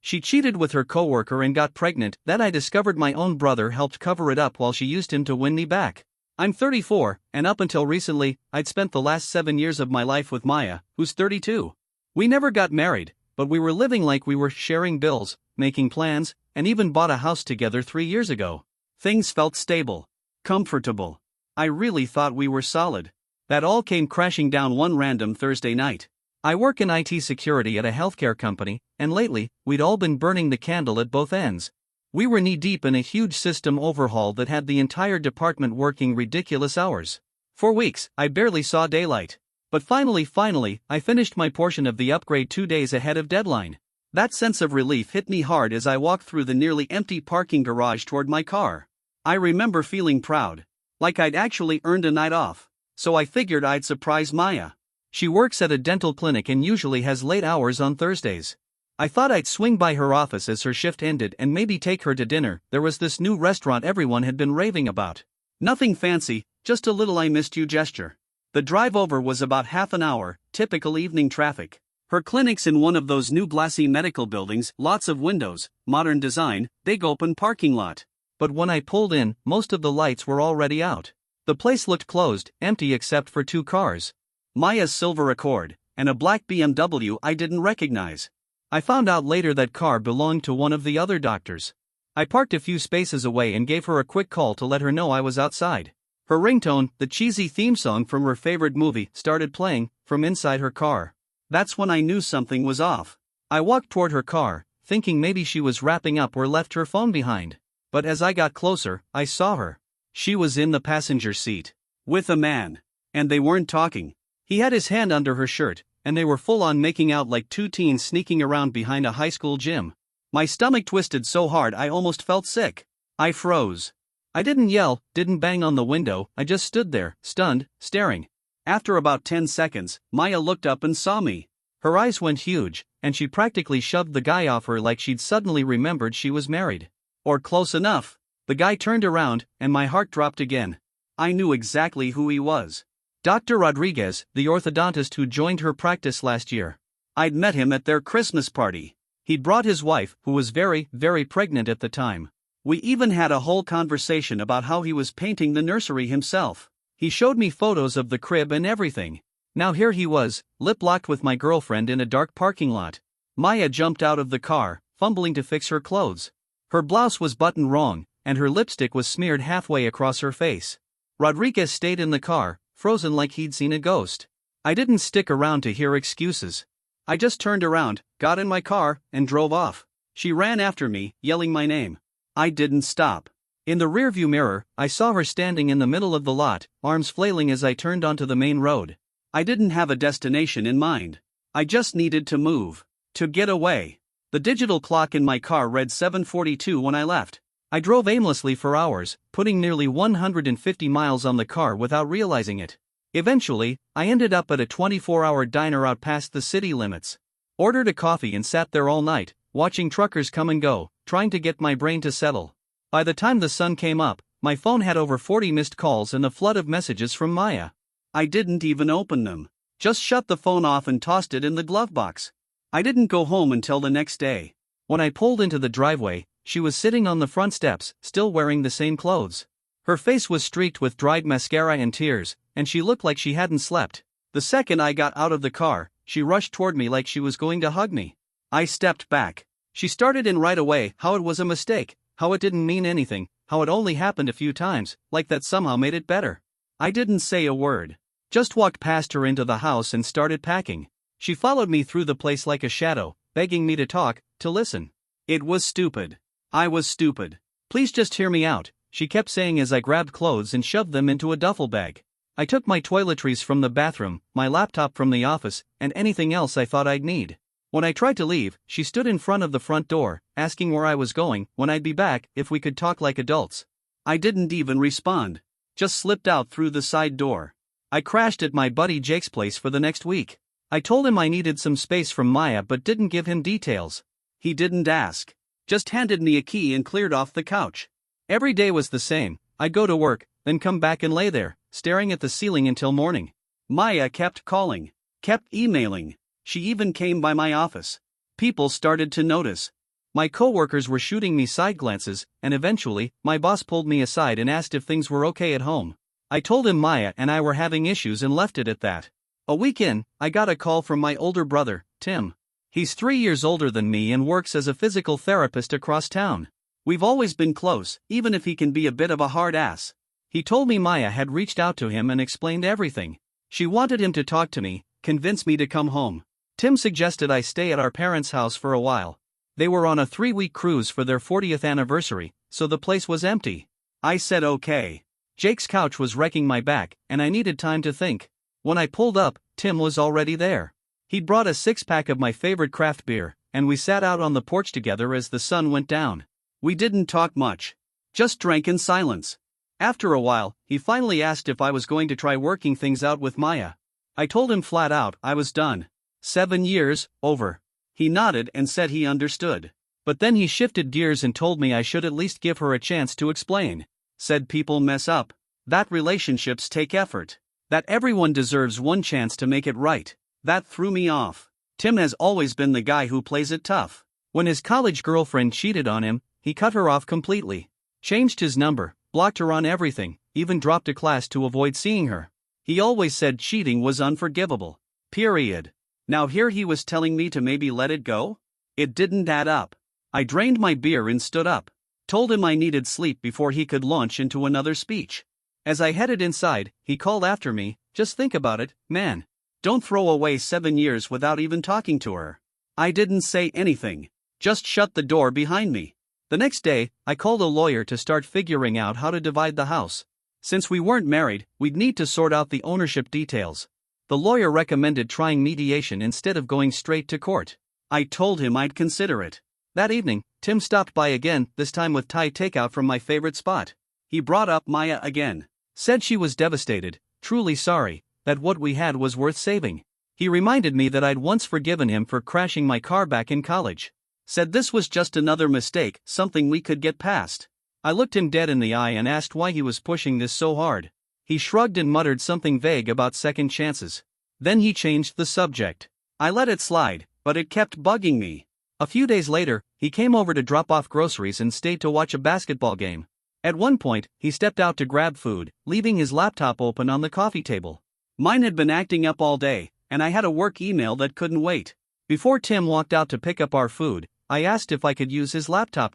She cheated with her coworker and got pregnant. Then I discovered my own brother helped cover it up while she used him to win me back. I'm 34, and up until recently, I'd spent the last 7 years of my life with Maya, who's 32. We never got married, but we were living like we were sharing bills, making plans, and even bought a house together 3 years ago. Things felt stable, comfortable. I really thought we were solid. That all came crashing down one random Thursday night. I work in IT security at a healthcare company, and lately, we'd all been burning the candle at both ends. We were knee-deep in a huge system overhaul that had the entire department working ridiculous hours. For weeks, I barely saw daylight. But finally, I finished my portion of the upgrade 2 days ahead of deadline. That sense of relief hit me hard as I walked through the nearly empty parking garage toward my car. I remember feeling proud, like I'd actually earned a night off. So I figured I'd surprise Maya. She works at a dental clinic and usually has late hours on Thursdays. I thought I'd swing by her office as her shift ended and maybe take her to dinner. There was this new restaurant everyone had been raving about. Nothing fancy, just a little I missed you gesture. The drive over was about half an hour, typical evening traffic. Her clinic's in one of those new glassy medical buildings, lots of windows, modern design, big open parking lot. But when I pulled in, most of the lights were already out. The place looked closed, empty except for 2 cars. Maya's silver Accord, and a black BMW I didn't recognize. I found out later that car belonged to one of the other doctors. I parked a few spaces away and gave her a quick call to let her know I was outside. Her ringtone, the cheesy theme song from her favorite movie, started playing from inside her car. That's when I knew something was off. I walked toward her car, thinking maybe she was wrapping up or left her phone behind. But as I got closer, I saw her. She was in the passenger seat, with a man. And they weren't talking. He had his hand under her shirt, and they were full on making out like 2 teens sneaking around behind a high school gym. My stomach twisted so hard I almost felt sick. I froze. I didn't yell, didn't bang on the window, I just stood there, stunned, staring. After about 10 seconds, Maya looked up and saw me. Her eyes went huge, and she practically shoved the guy off her like she'd suddenly remembered she was married. Or close enough. The guy turned around, and my heart dropped again. I knew exactly who he was. Dr. Rodriguez, the orthodontist who joined her practice last year. I'd met him at their Christmas party. He'd brought his wife, who was very, very pregnant at the time. We even had a whole conversation about how he was painting the nursery himself. He showed me photos of the crib and everything. Now here he was, lip-locked with my girlfriend in a dark parking lot. Maya jumped out of the car, fumbling to fix her clothes. Her blouse was buttoned wrong, and her lipstick was smeared halfway across her face. Rodriguez stayed in the car, frozen like he'd seen a ghost. I didn't stick around to hear excuses. I just turned around, got in my car, and drove off. She ran after me, yelling my name. I didn't stop. In the rearview mirror, I saw her standing in the middle of the lot, arms flailing as I turned onto the main road. I didn't have a destination in mind. I just needed to move. To get away. The digital clock in my car read 7:42 when I left. I drove aimlessly for hours, putting nearly 150 miles on the car without realizing it. Eventually, I ended up at a 24-hour diner out past the city limits. Ordered a coffee and sat there all night, watching truckers come and go, trying to get my brain to settle. By the time the sun came up, my phone had over 40 missed calls and a flood of messages from Maya. I didn't even open them. Just shut the phone off and tossed it in the glove box. I didn't go home until the next day. When I pulled into the driveway, she was sitting on the front steps, still wearing the same clothes. Her face was streaked with dried mascara and tears, and she looked like she hadn't slept. The second I got out of the car, she rushed toward me like she was going to hug me. I stepped back. She started in right away, how it was a mistake, how it didn't mean anything, how it only happened a few times, like that somehow made it better. I didn't say a word. Just walked past her into the house and started packing. She followed me through the place like a shadow, begging me to talk, to listen. It was stupid. I was stupid. Please just hear me out, she kept saying as I grabbed clothes and shoved them into a duffel bag. I took my toiletries from the bathroom, my laptop from the office, and anything else I thought I'd need. When I tried to leave, she stood in front of the front door, asking where I was going, when I'd be back, if we could talk like adults. I didn't even respond. Just slipped out through the side door. I crashed at my buddy Jake's place for the next week. I told him I needed some space from Maya but didn't give him details. He didn't ask. Just handed me a key and cleared off the couch. Every day was the same. I'd go to work, then come back and lay there, staring at the ceiling until morning. Maya kept calling, kept emailing. She even came by my office. People started to notice. My coworkers were shooting me side glances, and eventually, my boss pulled me aside and asked if things were okay at home. I told him Maya and I were having issues and left it at that. A week in, I got a call from my older brother, Tim. He's 3 years older than me and works as a physical therapist across town. We've always been close, even if he can be a bit of a hard ass. He told me Maya had reached out to him and explained everything. She wanted him to talk to me, convince me to come home. Tim suggested I stay at our parents' house for a while. They were on a 3-week cruise for their 40th anniversary, so the place was empty. I said okay. Jake's couch was wrecking my back, and I needed time to think. When I pulled up, Tim was already there. He'd brought a 6-pack of my favorite craft beer, and we sat out on the porch together as the sun went down. We didn't talk much. Just drank in silence. After a while, he finally asked if I was going to try working things out with Maya. I told him flat out I was done. 7 years, over. He nodded and said he understood. But then he shifted gears and told me I should at least give her a chance to explain. Said people mess up. That relationships take effort. That everyone deserves one chance to make it right. That threw me off. Tim has always been the guy who plays it tough. When his college girlfriend cheated on him, he cut her off completely. Changed his number, blocked her on everything, even dropped a class to avoid seeing her. He always said cheating was unforgivable. Period. Now here he was telling me to maybe let it go? It didn't add up. I drained my beer and stood up. Told him I needed sleep before he could launch into another speech. As I headed inside, he called after me, "Just think about it, man. Don't throw away 7 years without even talking to her." I didn't say anything. Just shut the door behind me. The next day, I called a lawyer to start figuring out how to divide the house. Since we weren't married, we'd need to sort out the ownership details. The lawyer recommended trying mediation instead of going straight to court. I told him I'd consider it. That evening, Tim stopped by again, this time with Thai takeout from my favorite spot. He brought up Maya again. Said she was devastated, truly sorry, that what we had was worth saving. He reminded me that I'd once forgiven him for crashing my car back in college. Said this was just another mistake, something we could get past. I looked him dead in the eye and asked why he was pushing this so hard. He shrugged and muttered something vague about second chances. Then he changed the subject. I let it slide, but it kept bugging me. A few days later, he came over to drop off groceries and stayed to watch a basketball game. At one point, he stepped out to grab food, leaving his laptop open on the coffee table. Mine had been acting up all day, and I had a work email that couldn't wait. Before Tim walked out to pick up our food, I asked if I could use his laptop.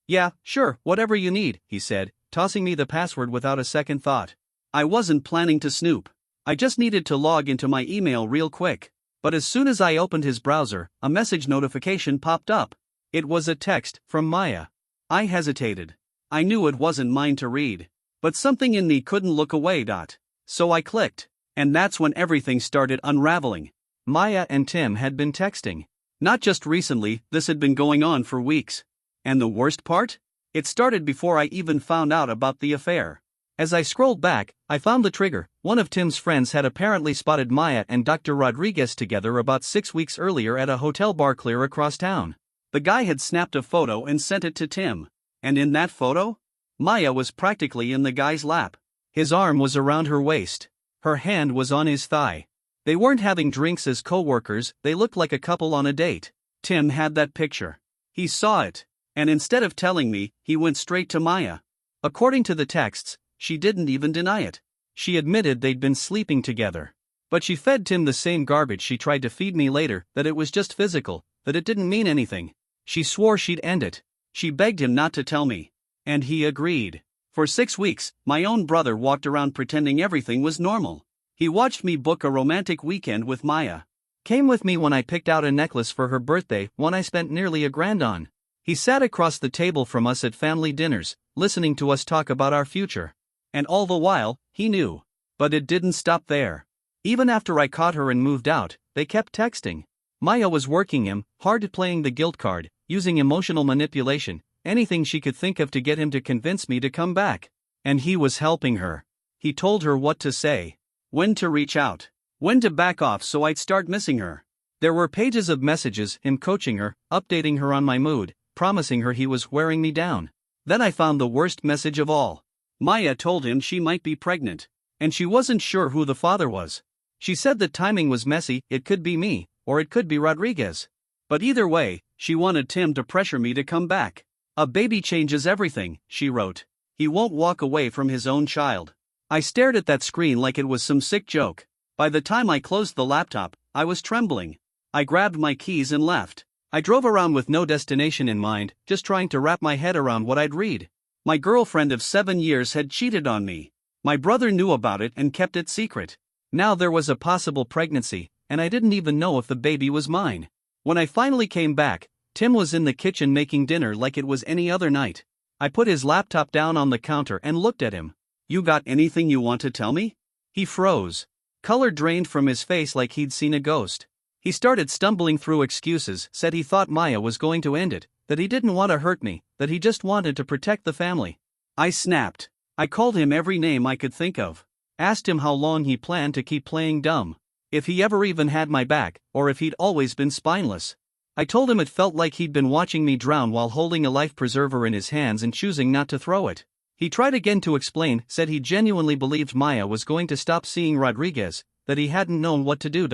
"Yeah, sure, whatever you need," he said, tossing me the password without a second thought. I wasn't planning to snoop. I just needed to log into my email real quick. But as soon as I opened his browser, a message notification popped up. It was a text from Maya. I hesitated. I knew it wasn't mine to read. But something in me couldn't look away. So I clicked. And that's when everything started unraveling. Maya and Tim had been texting. Not just recently, this had been going on for weeks. And the worst part? It started before I even found out about the affair. As I scrolled back, I found the trigger. One of Tim's friends had apparently spotted Maya and Dr. Rodriguez together about 6 weeks earlier at a hotel bar clear across town. The guy had snapped a photo and sent it to Tim. And in that photo, Maya was practically in the guy's lap. His arm was around her waist. Her hand was on his thigh. They weren't having drinks as co-workers, they looked like a couple on a date. Tim had that picture. He saw it. And instead of telling me, he went straight to Maya. According to the texts, she didn't even deny it. She admitted they'd been sleeping together. But she fed Tim the same garbage she tried to feed me later, that it was just physical, that it didn't mean anything. She swore she'd end it. She begged him not to tell me. And he agreed. For 6 weeks, my own brother walked around pretending everything was normal. He watched me book a romantic weekend with Maya. Came with me when I picked out a necklace for her birthday, one I spent nearly $1,000 on. He sat across the table from us at family dinners, listening to us talk about our future. And all the while, he knew. But it didn't stop there. Even after I caught her and moved out, they kept texting. Maya was working him hard at playing the guilt card, using emotional manipulation, anything she could think of to get him to convince me to come back. And he was helping her. He told her what to say, when to reach out, when to back off so I'd start missing her. There were pages of messages, him coaching her, updating her on my mood, promising her he was wearing me down. Then I found the worst message of all. Maya told him she might be pregnant, and she wasn't sure who the father was. She said the timing was messy, it could be me, or it could be Rodriguez. But either way, She wanted Tim to pressure me to come back. A baby changes everything, she wrote. He won't walk away from his own child. I stared at that screen like it was some sick joke. By the time I closed the laptop, I was trembling. I grabbed my keys and left. I drove around with no destination in mind, just trying to wrap my head around what I'd read. My girlfriend of 7 years had cheated on me. My brother knew about it and kept it secret. Now there was a possible pregnancy, and I didn't even know if the baby was mine. When I finally came back, Tim was in the kitchen making dinner like it was any other night. I put his laptop down on the counter and looked at him. "You got anything you want to tell me?" He froze. Color drained from his face like he'd seen a ghost. He started stumbling through excuses, said he thought Maya was going to end it, that he didn't want to hurt me, that he just wanted to protect the family. I snapped. I called him every name I could think of. Asked him how long he planned to keep playing dumb. If he ever even had my back, or if he'd always been spineless. I told him it felt like he'd been watching me drown while holding a life preserver in his hands and choosing not to throw it. He tried again to explain, said he genuinely believed Maya was going to stop seeing Rodriguez, that he hadn't known what to do.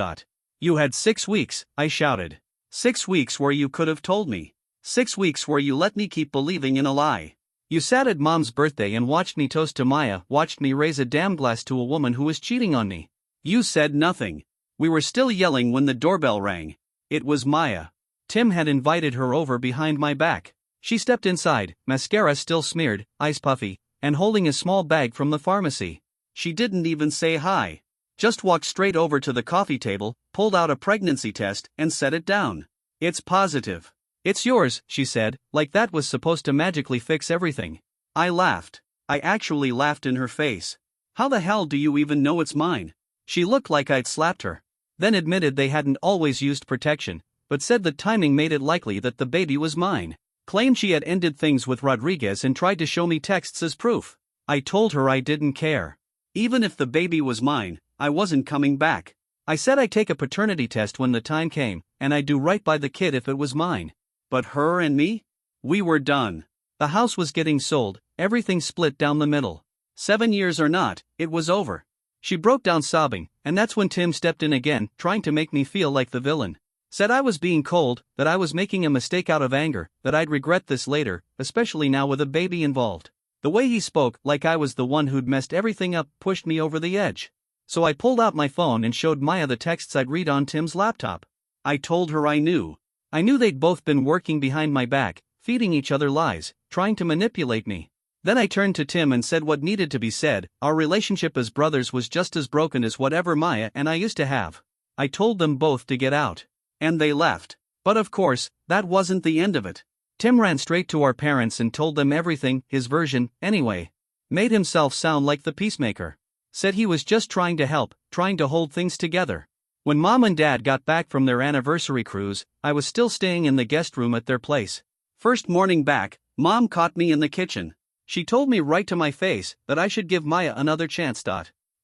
"You had 6 weeks, I shouted. 6 weeks where you could have told me. 6 weeks where you let me keep believing in a lie. You sat at Mom's birthday and watched me toast to Maya, watched me raise a damn glass to a woman who was cheating on me. You said nothing." We were still yelling when the doorbell rang. It was Maya. Tim had invited her over behind my back. She stepped inside, mascara still smeared, eyes puffy, and holding a small bag from the pharmacy. She didn't even say hi. Just walked straight over to the coffee table, pulled out a pregnancy test, and set it down. "It's positive." "It's yours," she said, like that was supposed to magically fix everything. I laughed. I actually laughed in her face. "How the hell do you even know it's mine?" She looked like I'd slapped her. Then admitted they hadn't always used protection, but said the timing made it likely that the baby was mine. Claimed she had ended things with Rodriguez and tried to show me texts as proof. I told her I didn't care. Even if the baby was mine, I wasn't coming back. I said I'd take a paternity test when the time came, and I'd do right by the kid if it was mine. But her and me? We were done. The house was getting sold, everything split down the middle. 7 years or not, it was over. She broke down sobbing, and that's when Tim stepped in again, trying to make me feel like the villain. Said I was being cold, that I was making a mistake out of anger, that I'd regret this later, especially now with a baby involved. The way he spoke, like I was the one who'd messed everything up, pushed me over the edge. So I pulled out my phone and showed Maya the texts I'd read on Tim's laptop. I told her I knew. I knew they'd both been working behind my back, feeding each other lies, trying to manipulate me. Then I turned to Tim and said what needed to be said. Our relationship as brothers was just as broken as whatever Maya and I used to have. I told them both to get out. And they left. But of course, that wasn't the end of it. Tim ran straight to our parents and told them everything, his version, anyway. Made himself sound like the peacemaker. Said he was just trying to help, trying to hold things together. When Mom and Dad got back from their anniversary cruise, I was still staying in the guest room at their place. First morning back, Mom caught me in the kitchen. She told me right to my face that I should give Maya another chance.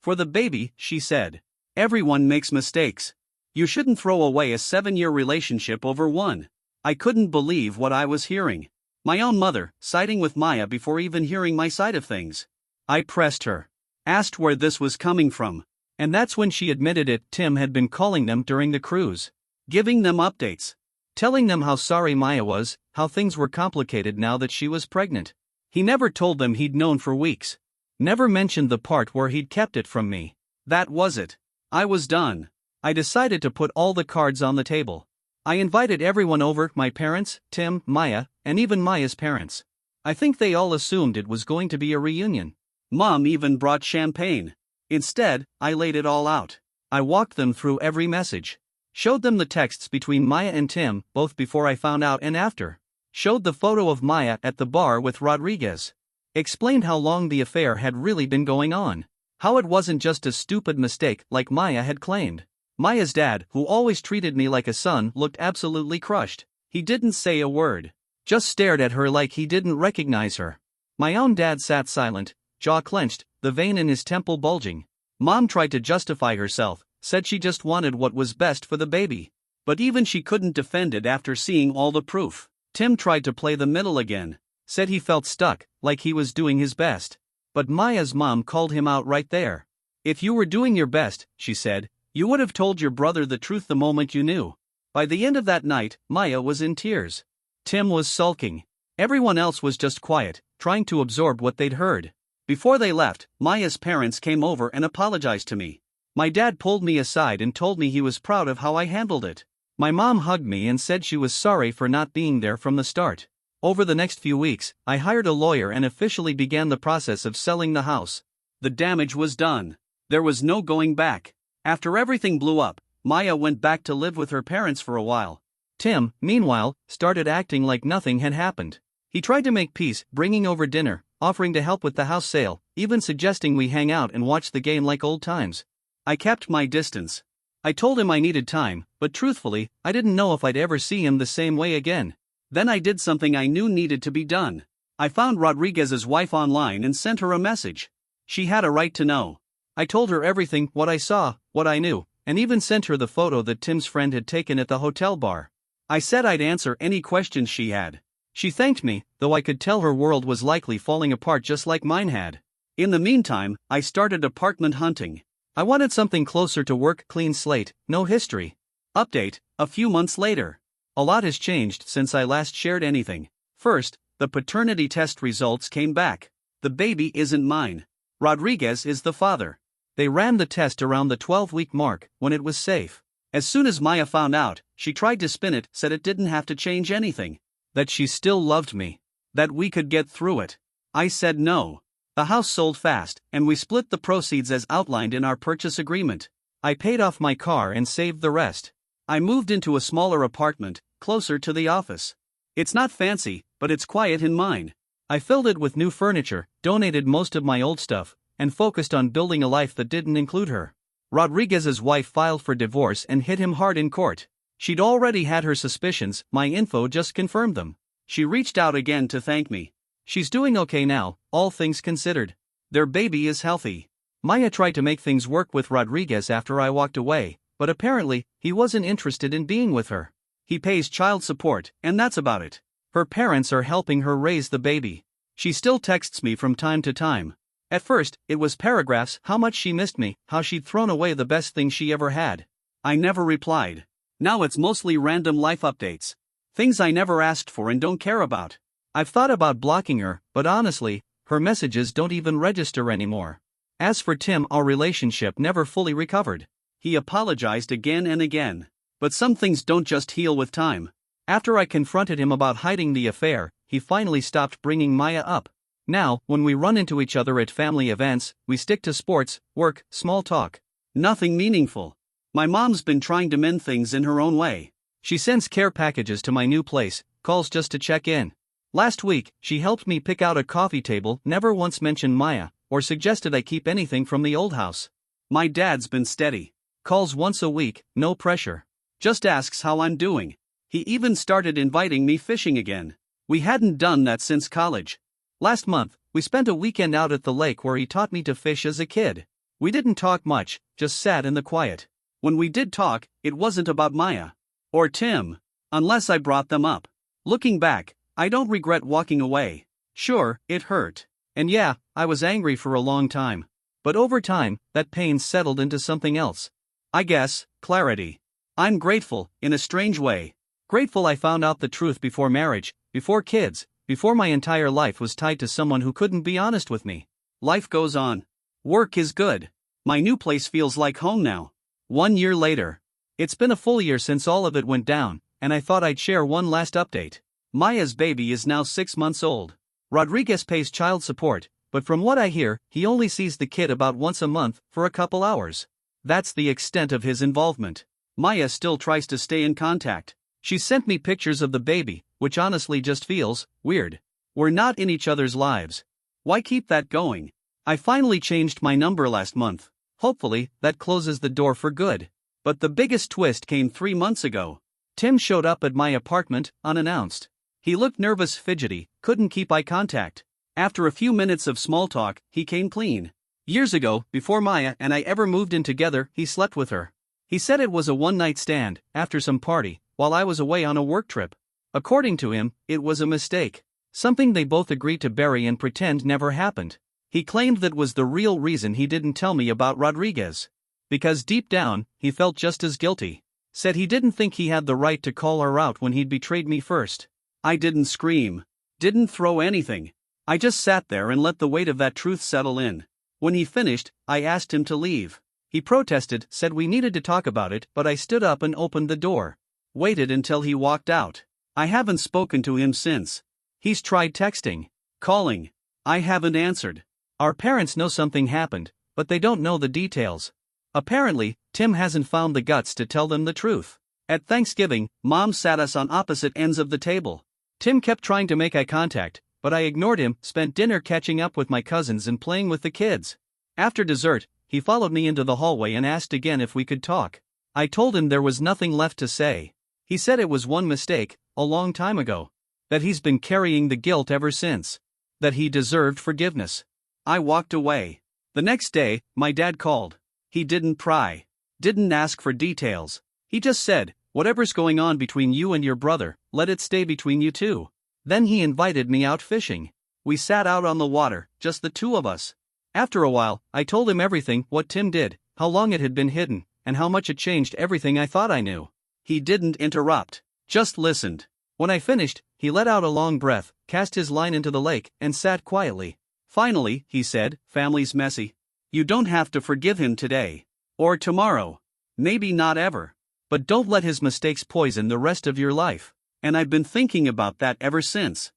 For the baby, she said. Everyone makes mistakes. You shouldn't throw away a 7-year relationship over one. I couldn't believe what I was hearing. My own mother, siding with Maya before even hearing my side of things. I pressed her. Asked where this was coming from. And that's when she admitted it. Tim had been calling them during the cruise. Giving them updates. Telling them how sorry Maya was, how things were complicated now that she was pregnant. He never told them he'd known for weeks. Never mentioned the part where he'd kept it from me. That was it. I was done. I decided to put all the cards on the table. I invited everyone over, my parents, Tim, Maya, and even Maya's parents. I think they all assumed it was going to be a reunion. Mom even brought champagne. Instead, I laid it all out. I walked them through every message. Showed them the texts between Maya and Tim, both before I found out and after. Showed the photo of Maya at the bar with Rodriguez. Explained how long the affair had really been going on. How it wasn't just a stupid mistake like Maya had claimed. Maya's dad, who always treated me like a son, looked absolutely crushed. He didn't say a word. Just stared at her like he didn't recognize her. My own dad sat silent, jaw clenched, the vein in his temple bulging. Mom tried to justify herself, said she just wanted what was best for the baby. But even she couldn't defend it after seeing all the proof. Tim tried to play the middle again. Said he felt stuck, like he was doing his best. But Maya's mom called him out right there. If you were doing your best, she said, you would have told your brother the truth the moment you knew. By the end of that night, Maya was in tears. Tim was sulking. Everyone else was just quiet, trying to absorb what they'd heard. Before they left, Maya's parents came over and apologized to me. My dad pulled me aside and told me he was proud of how I handled it. My mom hugged me and said she was sorry for not being there from the start. Over the next few weeks, I hired a lawyer and officially began the process of selling the house. The damage was done. There was no going back. After everything blew up, Maya went back to live with her parents for a while. Tim, meanwhile, started acting like nothing had happened. He tried to make peace, bringing over dinner, offering to help with the house sale, even suggesting we hang out and watch the game like old times. I kept my distance. I told him I needed time, but truthfully, I didn't know if I'd ever see him the same way again. Then I did something I knew needed to be done. I found Rodriguez's wife online and sent her a message. She had a right to know. I told her everything, what I saw, what I knew, and even sent her the photo that Tim's friend had taken at the hotel bar. I said I'd answer any questions she had. She thanked me, though I could tell her world was likely falling apart just like mine had. In the meantime, I started apartment hunting. I wanted something closer to work, clean slate, no history. Update, a few months later. A lot has changed since I last shared anything. First, the paternity test results came back. The baby isn't mine. Rodriguez is the father. They ran the test around the 12-week mark, when it was safe. As soon as Maya found out, she tried to spin it, said it didn't have to change anything. That she still loved me. That we could get through it. I said no. The house sold fast, and we split the proceeds as outlined in our purchase agreement. I paid off my car and saved the rest. I moved into a smaller apartment, closer to the office. It's not fancy, but it's quiet in mine. I filled it with new furniture, donated most of my old stuff, and focused on building a life that didn't include her. Rodriguez's wife filed for divorce and hit him hard in court. She'd already had her suspicions, my info just confirmed them. She reached out again to thank me. She's doing okay now, all things considered. Their baby is healthy. Maya tried to make things work with Rodriguez after I walked away, but apparently, he wasn't interested in being with her. He pays child support, and that's about it. Her parents are helping her raise the baby. She still texts me from time to time. At first, it was paragraphs, how much she missed me, how she'd thrown away the best thing she ever had. I never replied. Now it's mostly random life updates. Things I never asked for and don't care about. I've thought about blocking her, but honestly, her messages don't even register anymore. As for Tim, our relationship never fully recovered. He apologized again and again. But some things don't just heal with time. After I confronted him about hiding the affair, he finally stopped bringing Maya up. Now, when we run into each other at family events, we stick to sports, work, small talk. Nothing meaningful. My mom's been trying to mend things in her own way. She sends care packages to my new place, calls just to check in. Last week, she helped me pick out a coffee table, never once mentioned Maya, or suggested I keep anything from the old house. My dad's been steady. Calls once a week, no pressure. Just asks how I'm doing. He even started inviting me fishing again. We hadn't done that since college. Last month, we spent a weekend out at the lake where he taught me to fish as a kid. We didn't talk much, just sat in the quiet. When we did talk, it wasn't about Maya. Or Tim. Unless I brought them up. Looking back, I don't regret walking away. Sure, it hurt. And yeah, I was angry for a long time. But over time, that pain settled into something else. I guess, clarity. I'm grateful, in a strange way. Grateful I found out the truth before marriage, before kids, before my entire life was tied to someone who couldn't be honest with me. Life goes on. Work is good. My new place feels like home now. 1 year later. It's been a full year since all of it went down, and I thought I'd share one last update. Maya's baby is now 6 months old. Rodriguez pays child support, but from what I hear, he only sees the kid about once a month, for a couple hours. That's the extent of his involvement. Maya still tries to stay in contact. She sent me pictures of the baby, which honestly just feels weird. We're not in each other's lives. Why keep that going? I finally changed my number last month. Hopefully, that closes the door for good. But the biggest twist came 3 months ago. Tim showed up at my apartment, unannounced. He looked nervous, fidgety, couldn't keep eye contact. After a few minutes of small talk, he came clean. Years ago, before Maya and I ever moved in together, he slept with her. He said it was a one-night stand, after some party, while I was away on a work trip. According to him, it was a mistake. Something they both agreed to bury and pretend never happened. He claimed that was the real reason he didn't tell me about Rodriguez. Because deep down, he felt just as guilty. Said he didn't think he had the right to call her out when he'd betrayed me first. I didn't scream. Didn't throw anything. I just sat there and let the weight of that truth settle in. When he finished, I asked him to leave. He protested, said we needed to talk about it, but I stood up and opened the door. Waited until he walked out. I haven't spoken to him since. He's tried texting, calling. I haven't answered. Our parents know something happened, but they don't know the details. Apparently, Tim hasn't found the guts to tell them the truth. At Thanksgiving, Mom sat us on opposite ends of the table. Tim kept trying to make eye contact, but I ignored him, spent dinner catching up with my cousins and playing with the kids. After dessert, he followed me into the hallway and asked again if we could talk. I told him there was nothing left to say. He said it was one mistake, a long time ago. That he's been carrying the guilt ever since. That he deserved forgiveness. I walked away. The next day, my dad called. He didn't pry. Didn't ask for details. He just said, "Whatever's going on between you and your brother, let it stay between you two." Then he invited me out fishing. We sat out on the water, just the two of us. After a while, I told him everything, what Tim did, how long it had been hidden, and how much it changed everything I thought I knew. He didn't interrupt, just listened. When I finished, he let out a long breath, cast his line into the lake, and sat quietly. Finally, he said, "Family's messy. You don't have to forgive him today. Or tomorrow. Maybe not ever. But don't let his mistakes poison the rest of your life." And I've been thinking about that ever since.